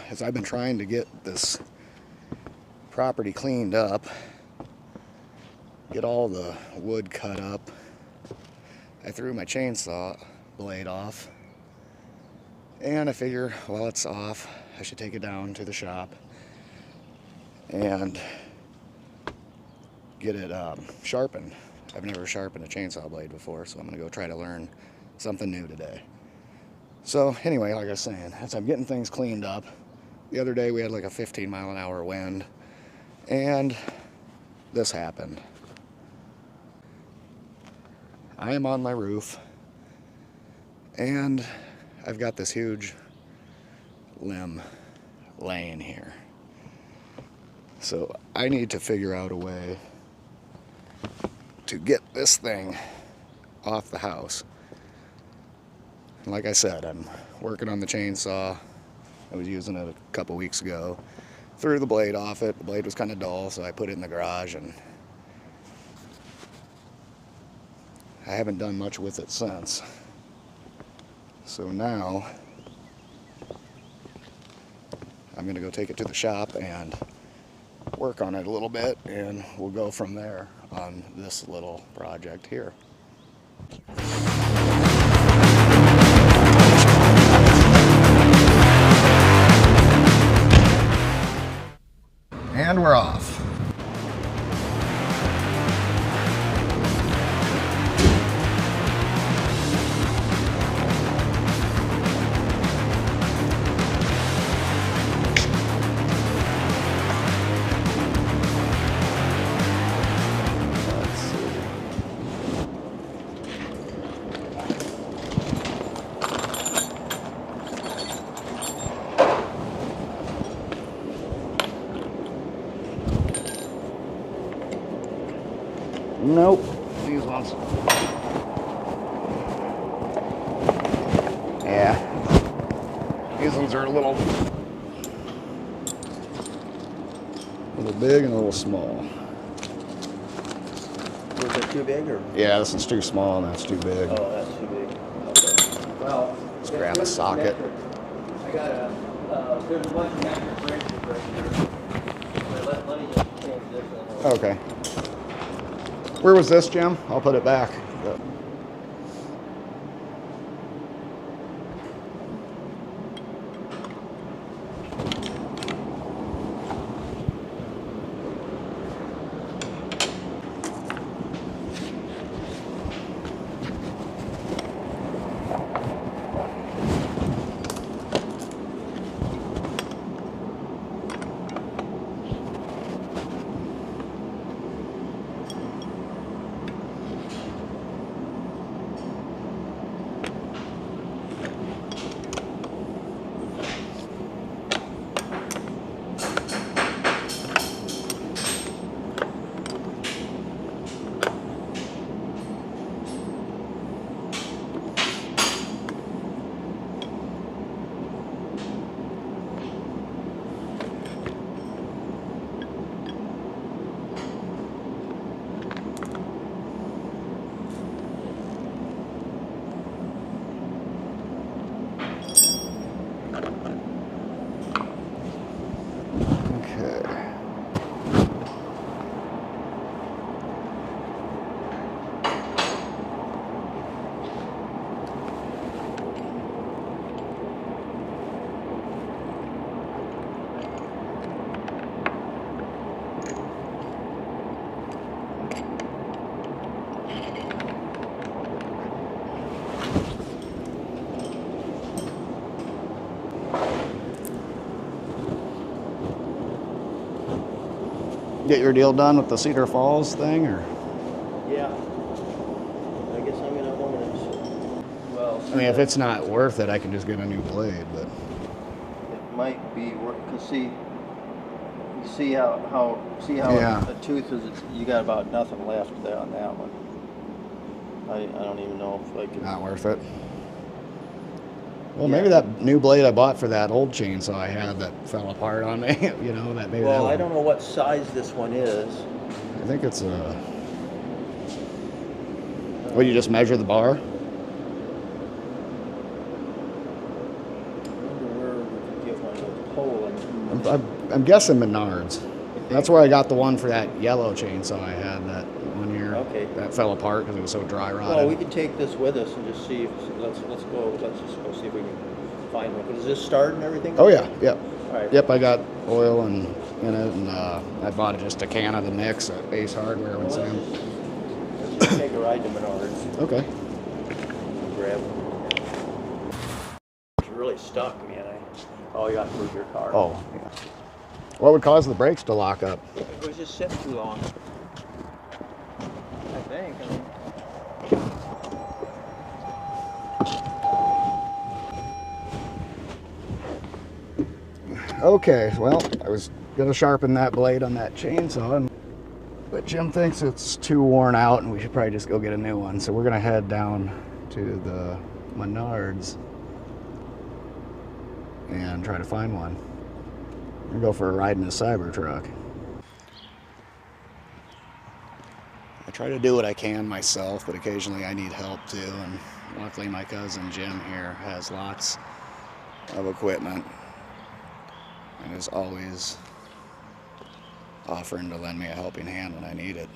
as I've been trying to get this property cleaned up, get all the wood cut up, I threw my chainsaw blade off, and I figure while it's off, I should take it down to the shop and get it sharpened. I've never sharpened a chainsaw blade before, so I'm gonna go try to learn something new today. So anyway, like I was saying, as I'm getting things cleaned up, the other day we had like a 15-mile-an-hour wind, and this happened. I am on my roof, and I've got this huge limb laying here. So I need to figure out a way to get this thing off the house. And like I said, I'm working on the chainsaw. I was using it a couple weeks ago. Threw the blade off it. The blade was kind of dull, so I put it in the garage, and I haven't done much with it since. So now I'm gonna go take it to the shop and work on it a little bit, and we'll go from there on this little project here. And we're off. Nope, these ones. Yeah, these ones are a little big and a little small. Was it too big, or? Yeah, this one's too small and that's too big. Oh, that's too big. Okay. Well, let's grab a socket. I got a, there's one connector breaker right here. Let me just change this. Okay. Where was this, Jim? I'll put it back. Get your deal done with the Cedar Falls thing, or? Yeah. I guess I'm gonna own it. Well, I mean, if it's not worth it, I can just get a new blade, but it might be worth. Cause see, you see how Yeah. the tooth is. You got about nothing left there on that one. I don't even know if I can. not worth it. Well, Yeah. maybe that new blade I bought for that old chainsaw I had that fell apart on me, you know, that maybe. Well, that I don't know what size this one is. I think it's a. Well, you just measure the bar? I wonder where we could get one of those pole I'm guessing Menards. That's where I got the one for that yellow chainsaw I had that one year. Okay. That fell apart because it was so dry rotted. Well, we can take this with us and just see if, let's just go see if we can find one. Does this start and everything? Oh yeah, yep. All right. Yep, I got oil in it, and I bought just a can of the mix at Ace Hardware Well, with Sam. let's just take a ride to Menards. Okay. Grab one. It's really stuck, man. Oh, you got to move your car. Oh, yeah. What would cause the brakes to lock up? It was just sitting too long. I think. Okay, well, I was gonna sharpen that blade on that chainsaw, but Jim thinks it's too worn out and we should probably just go get a new one. So we're gonna head down to the Menards and try to find one. We're gonna go for a ride in a Cybertruck. I try to do what I can myself, but occasionally I need help too, and luckily my cousin Jim here has lots of equipment and is always offering to lend me a helping hand when I need it.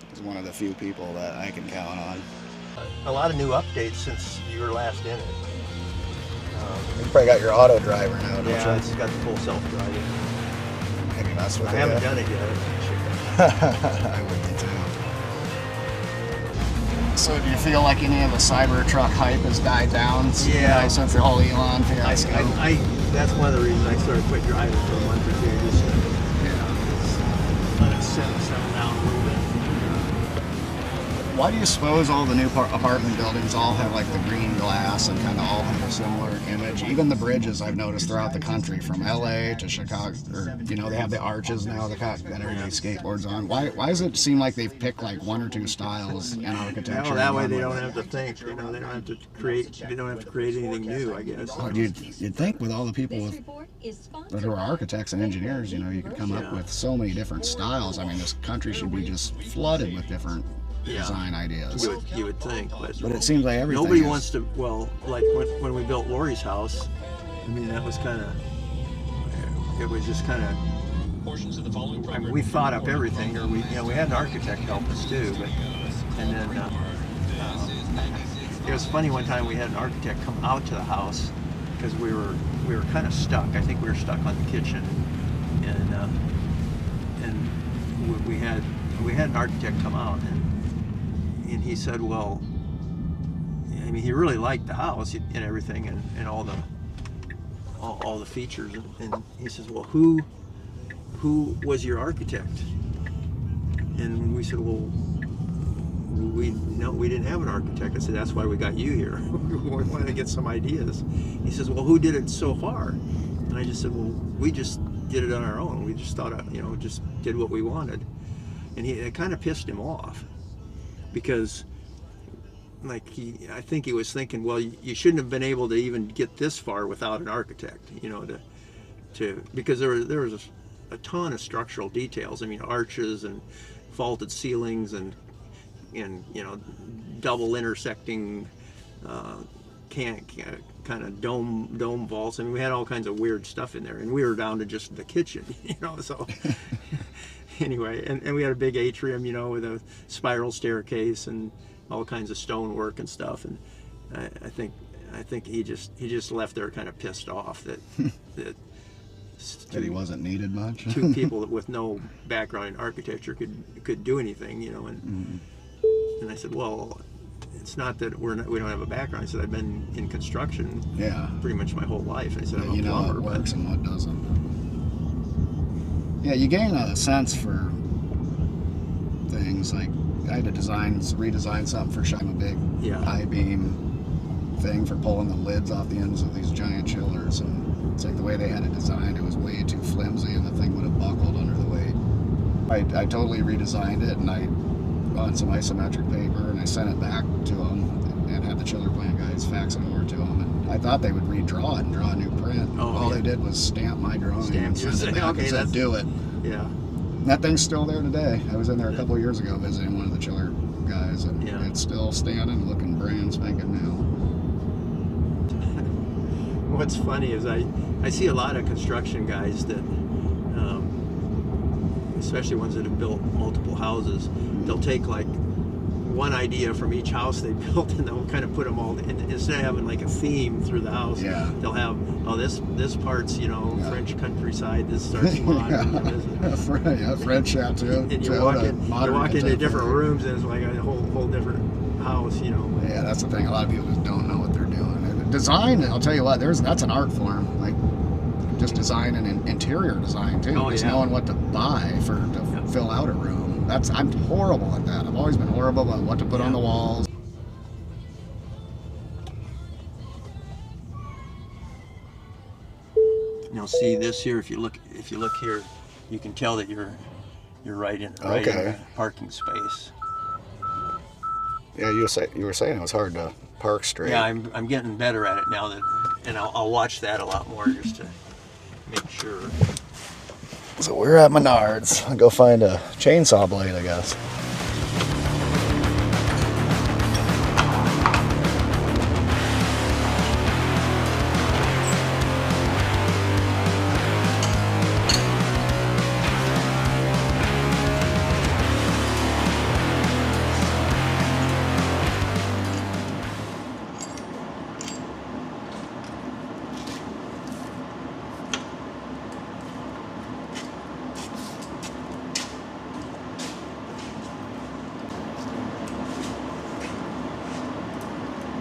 He's one of the few people that I can count on. A lot of new updates since you were last in it. You probably got your auto driver now, don't Yeah, you? it's got the full self-driving. Maybe that's what I they haven't have. done it yet. I would be too. So do you feel like any of the Cybertruck hype has died down Yeah. since the whole Elon fiasco? That's one of the reasons I sort of quit driving for a month or two, just to let it settle down a little bit. Why do you suppose all the new apartment buildings all have like the green glass and kind of all have a similar image? Even the bridges I've noticed throughout the country, from LA to Chicago, or they have the arches now that everybody skateboards on. Why does it seem like they've picked like one or two styles in architecture? Well, that way they don't have to think. They don't have to create. They don't have to create anything new, I guess. Well, you'd think with all the people that are architects and engineers, you could come up with so many different styles. I mean, this country should be just flooded with different design ideas. You would think, but it seems like everything. Nobody wants to. Well, like when we built Lori's house, I mean that was kind of. It was just kind of. I mean, we thought up everything, or we had an architect help us too, but and then it was funny one time we had an architect come out to the house because we were kind of stuck. I think we were stuck on the kitchen, and we had an architect come out and he said, well, I mean, he really liked the house and everything and all the features, and he says, well, who was your architect? And we said, well, we didn't have an architect. I said, that's why we got you here. We wanted to get some ideas. He says, well, who did it so far? And I just said, well, we just did it on our own. We just thought, just did what we wanted. And it kind of pissed him off because, I think he was thinking, well, you shouldn't have been able to even get this far without an architect, because there was a ton of structural details. I mean, arches and vaulted ceilings and double intersecting kind of dome vaults. I mean, we had all kinds of weird stuff in there, and we were down to just the kitchen, so. Anyway, and we had a big atrium, with a spiral staircase and all kinds of stonework and stuff. And I think he just left there kind of pissed off that he wasn't needed much. Two people with no background in architecture could do anything, And I said, well, it's not that we don't have a background. I said, I've been in construction pretty much my whole life. I said, I'm a plumber. What works and what doesn't. Yeah, you gain a sense for things. Like I had to redesign something for a big I-beam thing for pulling the lids off the ends of these giant chillers, and it's like the way they had it designed, it was way too flimsy, and the thing would have buckled under the weight. I totally redesigned it, and I on some isometric paper, and I sent it back to them, and had the chiller plant guys fax it over to them. And I thought they would redraw it and draw a new print. All they did was stamp my drawing and send it back and said, do it. Yeah. And that thing's still there today. I was in there a couple of years ago visiting one of the chiller guys, and it's still standing, looking brand spanking new. what's funny is I see a lot of construction guys that, especially ones that have built multiple houses, they'll take like one idea from each house they built and they'll kind of put them all in, instead of having like a theme through the house. Yeah. They'll have, oh, this part's, you know, Yeah. French countryside, this starts modern. Yeah, French chateau. And you walk into different rooms and it's like a whole different house, you know. Yeah, that's the thing. A lot of people just don't know what they're doing. And design, I'll tell you what, that's an art form. Like just design and interior design too. Oh, just yeah. knowing what to buy to fill out a room. I'm horrible at that. I've always been horrible about what to put on the walls. Now see this here, if you look here, you can tell that you're right in the parking space. Yeah, you were saying it was hard to park straight. Yeah, I'm getting better at it now, and I'll watch that a lot more just to make sure. So we're at Menards. I'll go find a chainsaw blade, I guess.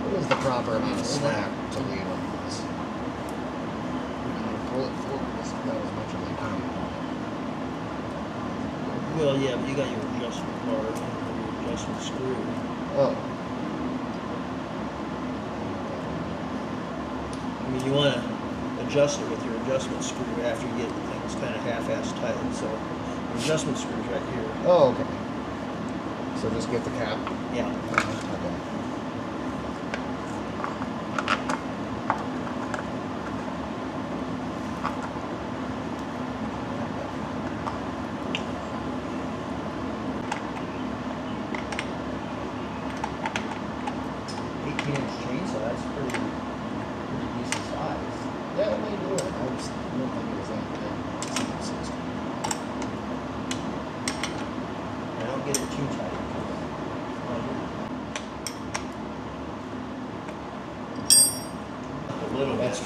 What is the proper amount of slack to leave on this? Pull it forward about as much as I can. Well, yeah, but you got your adjustment bar and your adjustment screw. Oh. I mean, you want to adjust it with your adjustment screw after you get things kind of half-assed tight. So your adjustment screw's right here. Oh, okay. So just get the cap. Yeah. Okay. Chainsaw, that's pretty decent size. Yeah, it may do it. I don't think it was that big. I don't get it too tight. A little bit.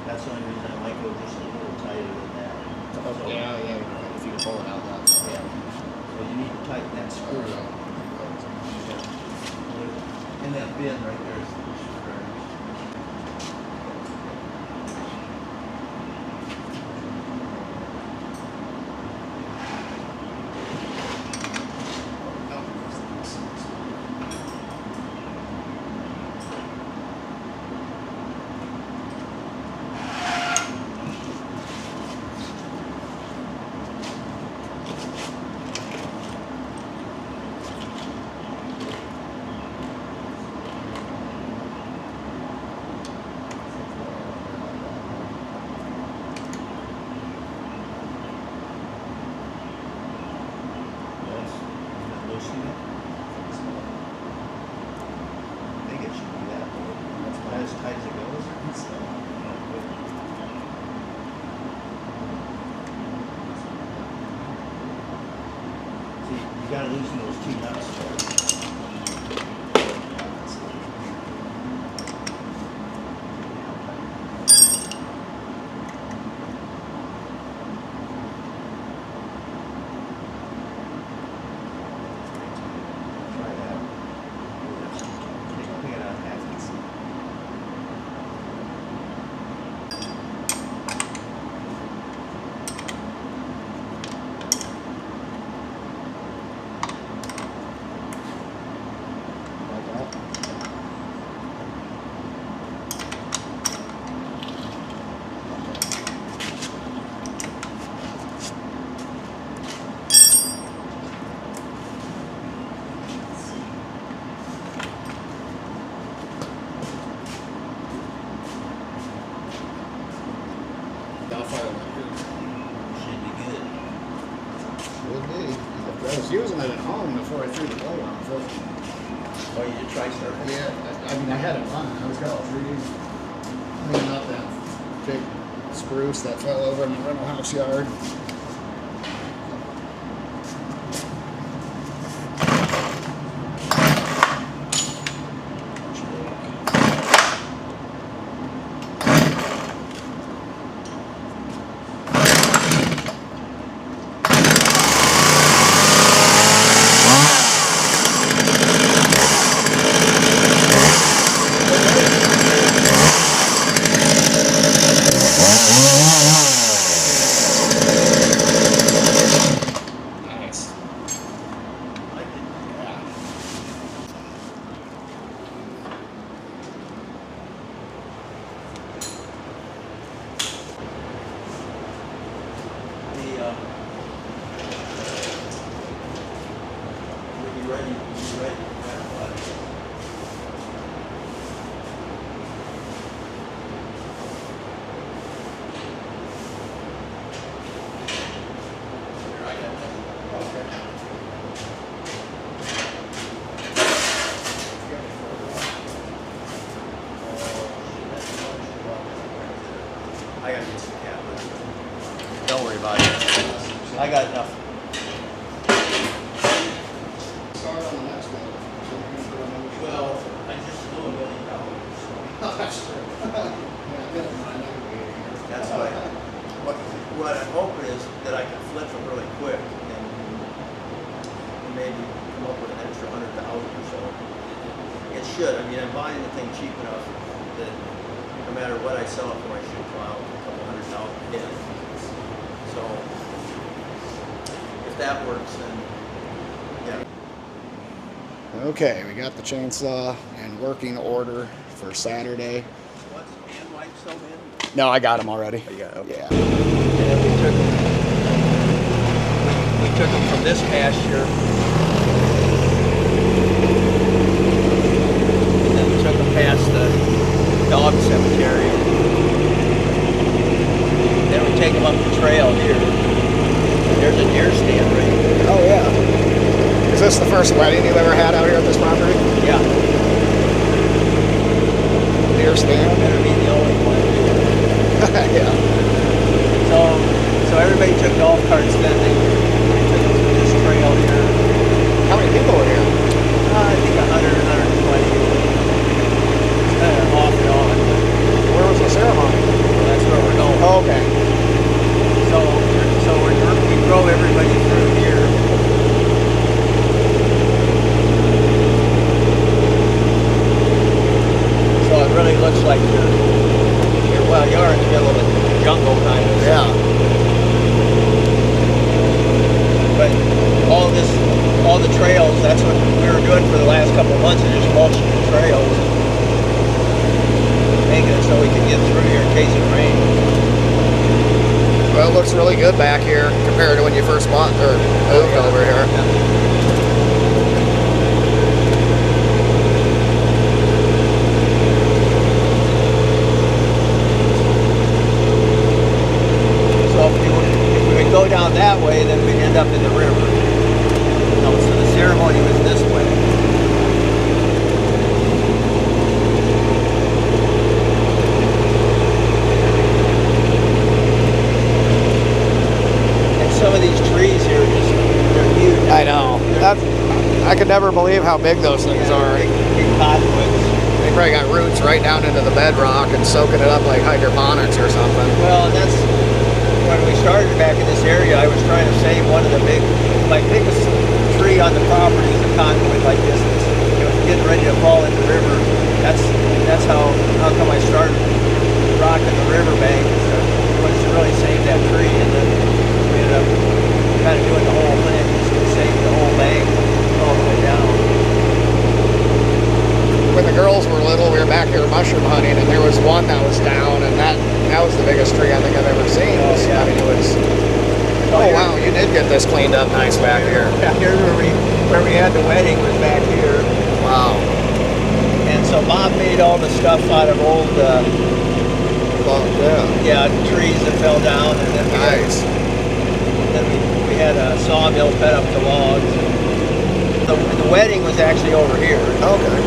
That's the only reason I might go just a little tighter than that. So, Yeah. If you can pull it out that far. yeah. So you need to tighten that screw up. In that bin right there is the screwdriver. I think it should be that. That's about as tight as it goes. See, you gotta loosen those two nuts first. Try that. Take it out half and see. Should be good. Should be. I was using it at home before I threw the blade on. So, Oh, you did try starting? yeah, I mean, I had it running. I was got all 3 days. cleaning up that big spruce that fell over in the rental house yard. Nice. We'll be ready. I gotta get some cabinet. Don't worry about it. I got enough. Start on the next one. Well, I just blew $1 million. That's true. That's why. What I'm hoping is that I can flip them really quick and maybe come up with an extra 100,000 or so. It should. I mean, I'm buying the thing cheap enough that no matter what I sell it for, I should come out with a couple $100,000 in. So if that works, then yeah. Okay, we got the chainsaw in working order for Saturday. What's hand wipes so in? No, I got them already. Oh, yeah. Okay. Yeah. And then we took them from this pasture. And then we took them past the dog cemetery. Then we take them up the trail here. There's a deer stand right here. Oh, yeah. Is this the first wedding you've ever had out here at this property? Yeah. Deer stand? Better be the only one. Yeah. So everybody took golf carts then. They took them through this trail here. How many people were here? I think 100, 120. Off and on. Where was the ceremony? That's where we're going. Oh, okay. So we drove everybody through here. So it really looks like you're in the middle of a jungle kind of. Yeah. But all the trails, that's what we were doing for the last couple of months, is just mulching the trails. Making it so we could get through here in case it rained. Well, it looks really good back here compared to when you first bought or moved over here. So if we would go down that way, then we'd end up in the river. No, so the ceremony was this way. Some of these trees here they're huge. I know. I could never believe how big those things are. Big cottonwoods. They probably got roots right down into the bedrock and soaking it up like hydroponics or something. Well, and that's when we started back in this area. I was trying to save one of the biggest tree on the property is a cottonwood like this. It was getting ready to fall in the river. That's how come I started rocking the riverbank. Was to really save that tree, and then we ended up kind of doing the whole thing, just to save the whole bank all the way down. When the girls were little, we were back here mushroom hunting, and there was one that was down, and that was the biggest tree I think I've ever seen. Oh, yeah. I mean, it was. Oh wow, you did get this cleaned up nice back here. Yeah, here's where we had the wedding was back here. Wow. And so Bob made all the stuff out of old, trees that fell down, and then we had a sawmill cut up the logs. The wedding was actually over here. Okay.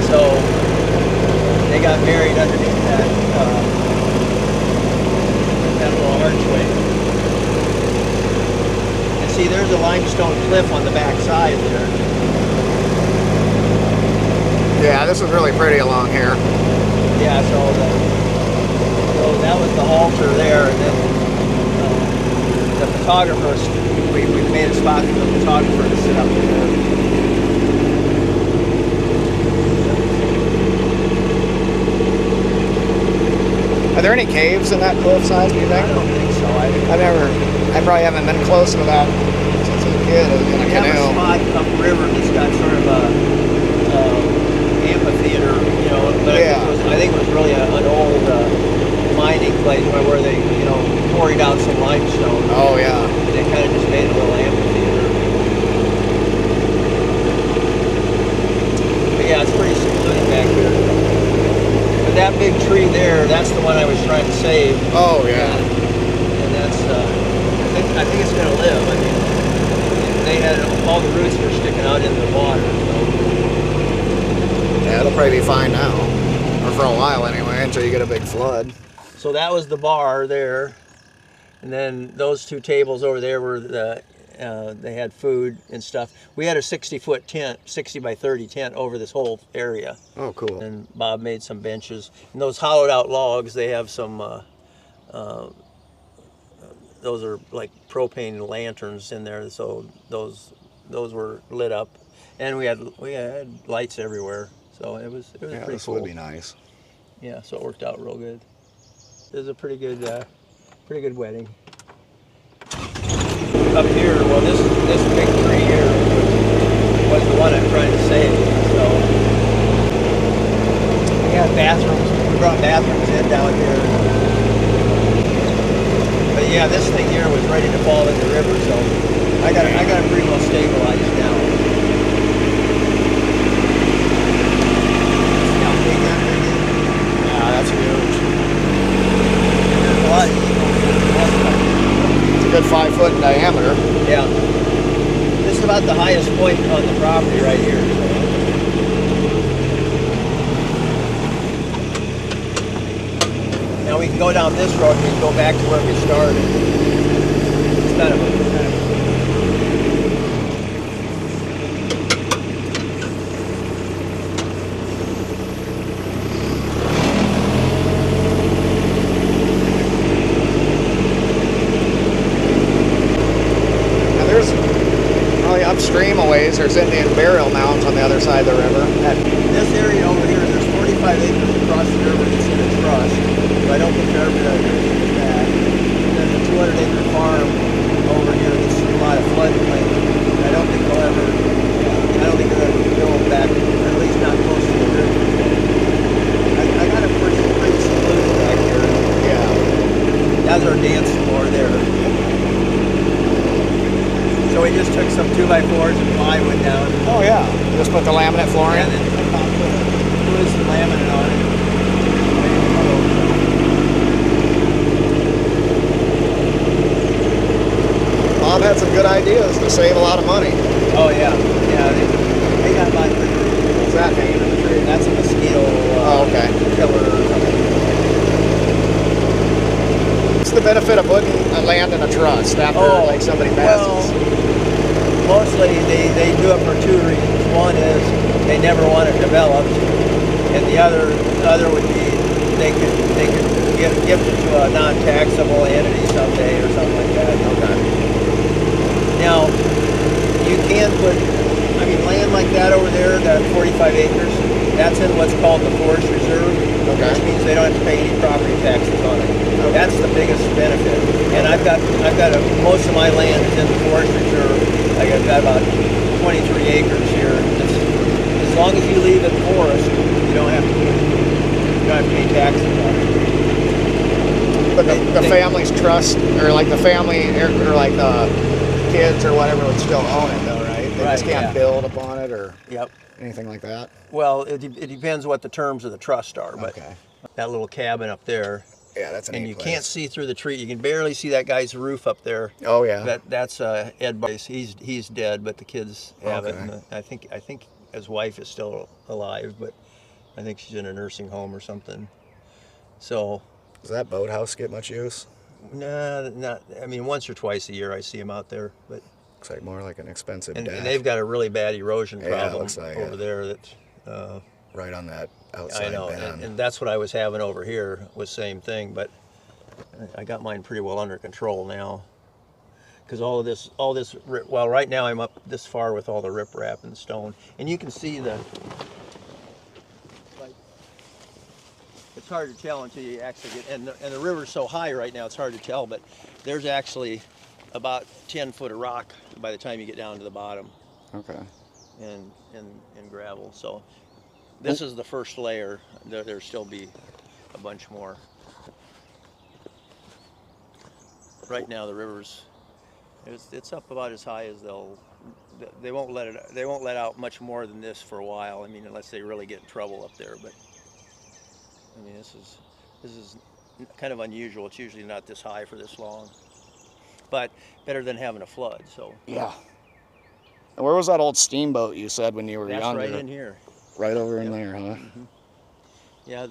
So they they got buried underneath that little archway. And see, there's a limestone cliff on the back side there. Yeah, this is really pretty along here. Yeah, so that was the altar there, and then the photographer, we made a spot for the photographer to sit up there. Are there any caves in that cliffside, do you think? I don't think so. I probably haven't been close to that since a kid in a We have a canoe. spot upriver that's got sort of a amphitheater, you know, but Yeah. I think it was really an old mining place where they, you know, quarried out some limestone. Oh yeah. And they kind of just made a little amphitheater. But yeah, it's pretty secluded back here. But that big tree there, that's the one I was trying to save. Oh yeah. And that's, I think it's going to live. I mean, they had all the roots were sticking out into the water. So. Yeah, it'll probably be fine now. Or for a while anyway, until you get a big flood. So that was the bar there. And then those two tables over there were they had food and stuff. We had a 60-foot tent, 60 by 30 tent over this whole area. Oh, cool. And Bob made some benches. And those hollowed out logs, they have some, those are like propane lanterns in there. So those were lit up. And we had lights everywhere. So it was Yeah, pretty this cool. would be nice. Yeah, so it worked out real good. It was a pretty good wedding. Up here, well, this big tree here was the one I'm trying to save. So we had bathrooms. We brought bathrooms in down here. But yeah, this thing here was ready to fall in the river, so I got it pretty well stabilized now. See how big that thing is? Yeah, that's huge. There's a lot. It's a good 5 foot in diameter. Yeah. This is about the highest point on the property right here. Now we can go down this road and we can go back to where we started. It's kind of a upstream a ways, there's Indian burial mounds on the other side of the river. This area over here, there's 45 acres across the river that's in a trust, so I don't think they're ever going to do that. And there's a 200-acre farm over here that's a lot of floodplain. I don't think they'll ever, I don't think they're going to build back, or at least not close to the river. I got a pretty secluded back here. Yeah. That's our dance floor there. So we just took some 2x4s and plywood down. Oh yeah, just put the laminate floor in. And then put some laminate on it. Bob had some good ideas to save a lot of money. Oh yeah, yeah. They got about. What's that mean in the tree? That's a mosquito killer or something. What's the benefit of putting a land in a trust after like somebody passes? Well, mostly they do it for two reasons. One is they never want it developed, and the other would be they could gift it to a non-taxable entity someday or something like that. Okay. Now you can put, I mean, land like that over there, that 45 acres, that's in what's called the forest reserve, which means they don't have to pay any property taxes on it. Okay. That's the biggest benefit. And I've got most of my land is in the forest reserve. I've got about 23 acres here. As long as you leave it forest, you don't have to pay taxes on it. But the family's trust, or like the family, or like the kids or whatever would still own it though, right? They just can't build upon it or anything like that? Well, it depends what the terms of the trust are, but that little cabin up there, yeah, that's a and neat you place. can't see through the tree. You can barely see that guy's roof up there. Oh yeah. That's Ed Boyce. He's dead, but the kids have it. And I think his wife is still alive, but I think she's in a nursing home or something. So, Does that boathouse get much use? nah, not. I mean, once or twice a year I see them out there, but Looks like more like an expensive and deck. they've got a really bad erosion Yeah, it problem looks like over it. there. That Right on that outside I know, bend. and that's what I was having over here was same thing, but I got mine pretty well under control now. Because all this, well, right now I'm up this far with all the riprap and stone, and you can see the. Like, it's hard to tell until you actually get, and the river's so high right now, it's hard to tell. But there's actually about 10 foot of rock by the time you get down to the bottom, Okay. and gravel. So this is the first layer. There'll still be a bunch more. Right now the river's. It's up about as high as they won't let out much more than this for a while. I mean, unless they really get in trouble up there. But I mean, this is kind of unusual. It's usually not this high for this long. But better than having a flood. So Yeah. And where was that old steamboat you said when you were that's younger? right in here. Right over in Yep. there, huh? Mm-hmm. Yeah.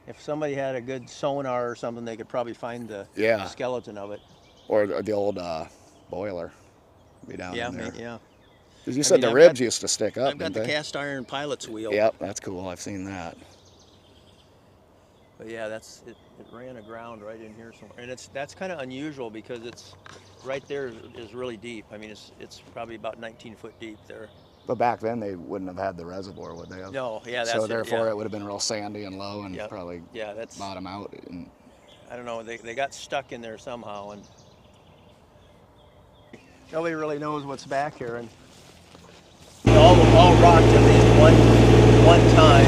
If somebody had a good sonar or something, they could probably find the Yeah. skeleton of it. Or the old boiler. Be down Yeah. in there. Yeah. Because you I said mean, the I've ribs got- used to stick up, I've got didn't the they? cast iron pilot's wheel. Yep, that's cool. I've seen that. But yeah, it ran aground right in here somewhere, and that's kind of unusual because it's right there is really deep. I mean, it's probably about 19 foot deep there. But back then they wouldn't have had the reservoir, would they have? No, yeah, that's So it, therefore yeah. it would have been real sandy and low and Yep. probably Yeah, that's bottom out. And I don't know. They got stuck in there somehow, and nobody really knows what's back here. And all rocked at least one time.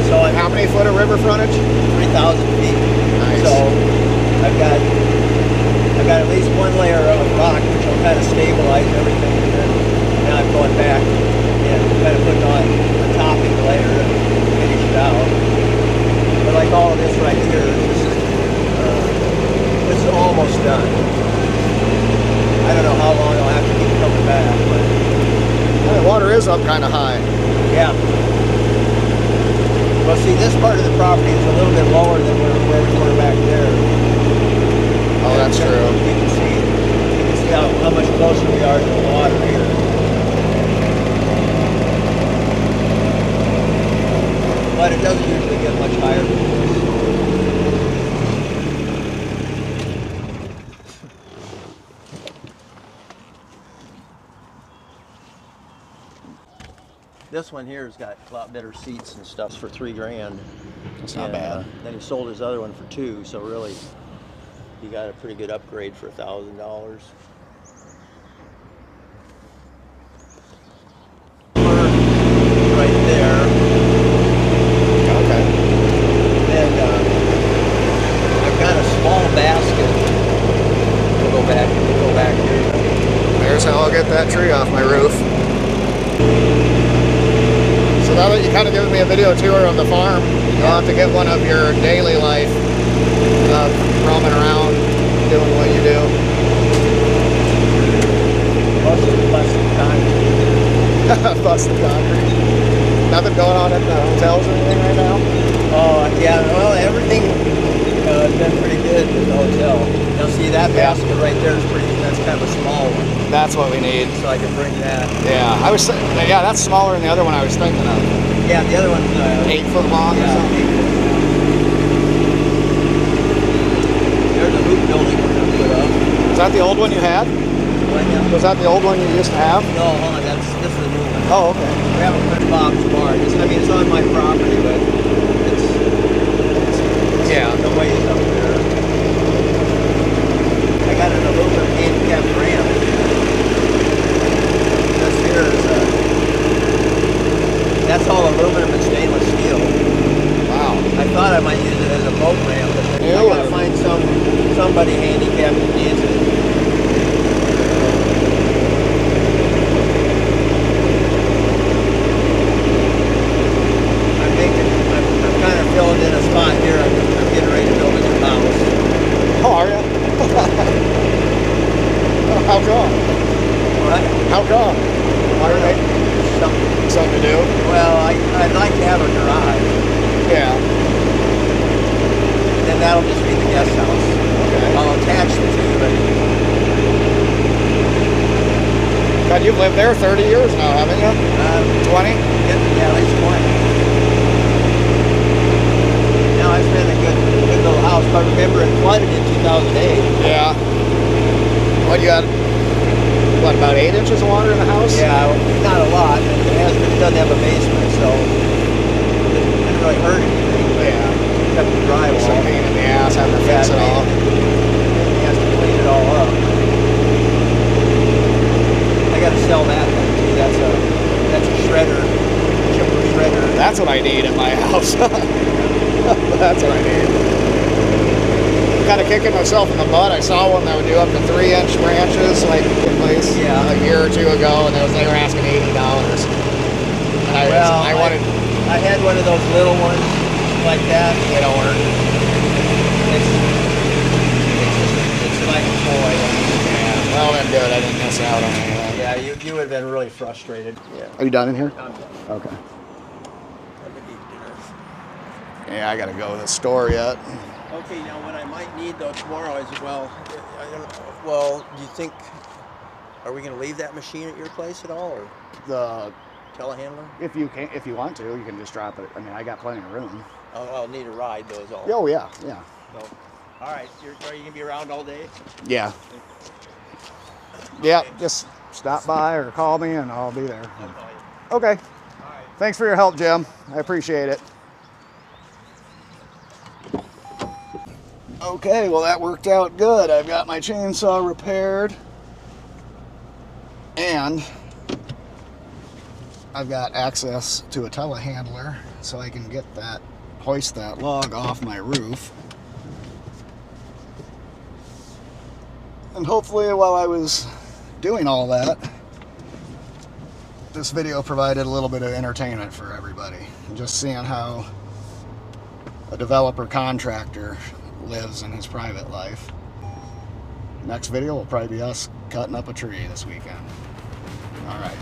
So I'm how many foot of river frontage? 3,000 feet. Nice. So I've got at least one layer of rock which will kind of stabilize everything, and then now I'm going back and kind of putting on a topping layer to finish it out. But like all of this right here, this is almost done. I don't know how long I'll have to keep coming back, but Well, the water is up kind of high. yeah. Well, see, this part of the property is a little bit lower than where we were back there. Oh, that's You true. can see how much closer we are to the water here. But it doesn't usually get much higher than this. This one here has got a lot better seats and stuff for $3,000. That's not And, bad. then he sold his other one for $2,000, so really he got a pretty good upgrade for $1,000. Right there, Okay. and I've got a small basket. We'll go back here. There's how I'll get that tree off my roof. So now that you kind of given me a video tour of the farm, you'll have to get one of your daily life of roaming around, doing what you do. Busted concrete. Busted concrete. Nothing going on at the hotels or anything right now? Oh, yeah, well, everything has been pretty good at the hotel. Now, see, that basket right there is that's kind of a small one, That's what we need. so I can bring that. Yeah, yeah, that's smaller than the other one I was thinking of. Yeah, the other one's 8 foot long or yeah, something. There's a hoop building we're going to put up. Is that the old one you had? Right now. Was that the old one you used to have? No, hold on, this is a new one. Oh, okay. We haven't put Bob's Bar. It's on my property, but it's Yeah. the way it's up there. I got an aluminum handicap ramp. This here is that's all aluminum and stainless steel. Wow. I thought I might use it as a boat ramp, but I Yeah. gotta find somebody handicapped that needs it. I'm kind of filling in a spot here. I'm getting ready to build a new house. How are you? How come? What? How come? Why are that'll just be the guest house. Okay. I'll attach the two, but God, you've lived there 30 years now, haven't you? 20? yeah, at least 20. Now it's been a good little house. But I remember it flooded in 2008. Yeah. What, you got, what, about 8 inches of water in the house? Yeah, not a lot. It doesn't have a basement, so it didn't really hurt anything. Yeah. Kept the drywall. Some pain in the ass having to fix it all. He has to clean it all up. I got to sell that thing too. That's a shredder, chipper shredder. That's what I need in my house. That's what I need. Kind of kicking myself in the butt. I saw one that would do up to 3-inch branches, like in place a year or two ago, and they were asking $80. And I wanted. I had one of those little ones like that. They don't work. It's like a toy. Yeah. Well, then good. I didn't miss out on anything. Yeah, you would have been really frustrated. Yeah. Are you done in here? I'm done. Okay. I'm gonna eat dinner. Yeah, I gotta go to the store yet. Okay, now what I might need though tomorrow is, well, well, do you think, are we going to leave that machine at your place at all, or The telehandler? if you want to, you can just drop it. I mean, I got plenty of room. I'll need a ride though is all. Oh yeah, yeah, So, all right, are you going to be around all day? yeah. Yeah, just stop by or call me and I'll be there. I'll call you. Okay. All right. Thanks for your help, Jim. I appreciate it. Okay, well that worked out good. I've got my chainsaw repaired and I've got access to a telehandler so I can hoist that log off my roof. And hopefully while I was doing all that, this video provided a little bit of entertainment for everybody. Just seeing how a developer contractor lives in his private life. Next video will probably be us cutting up a tree this weekend. All right.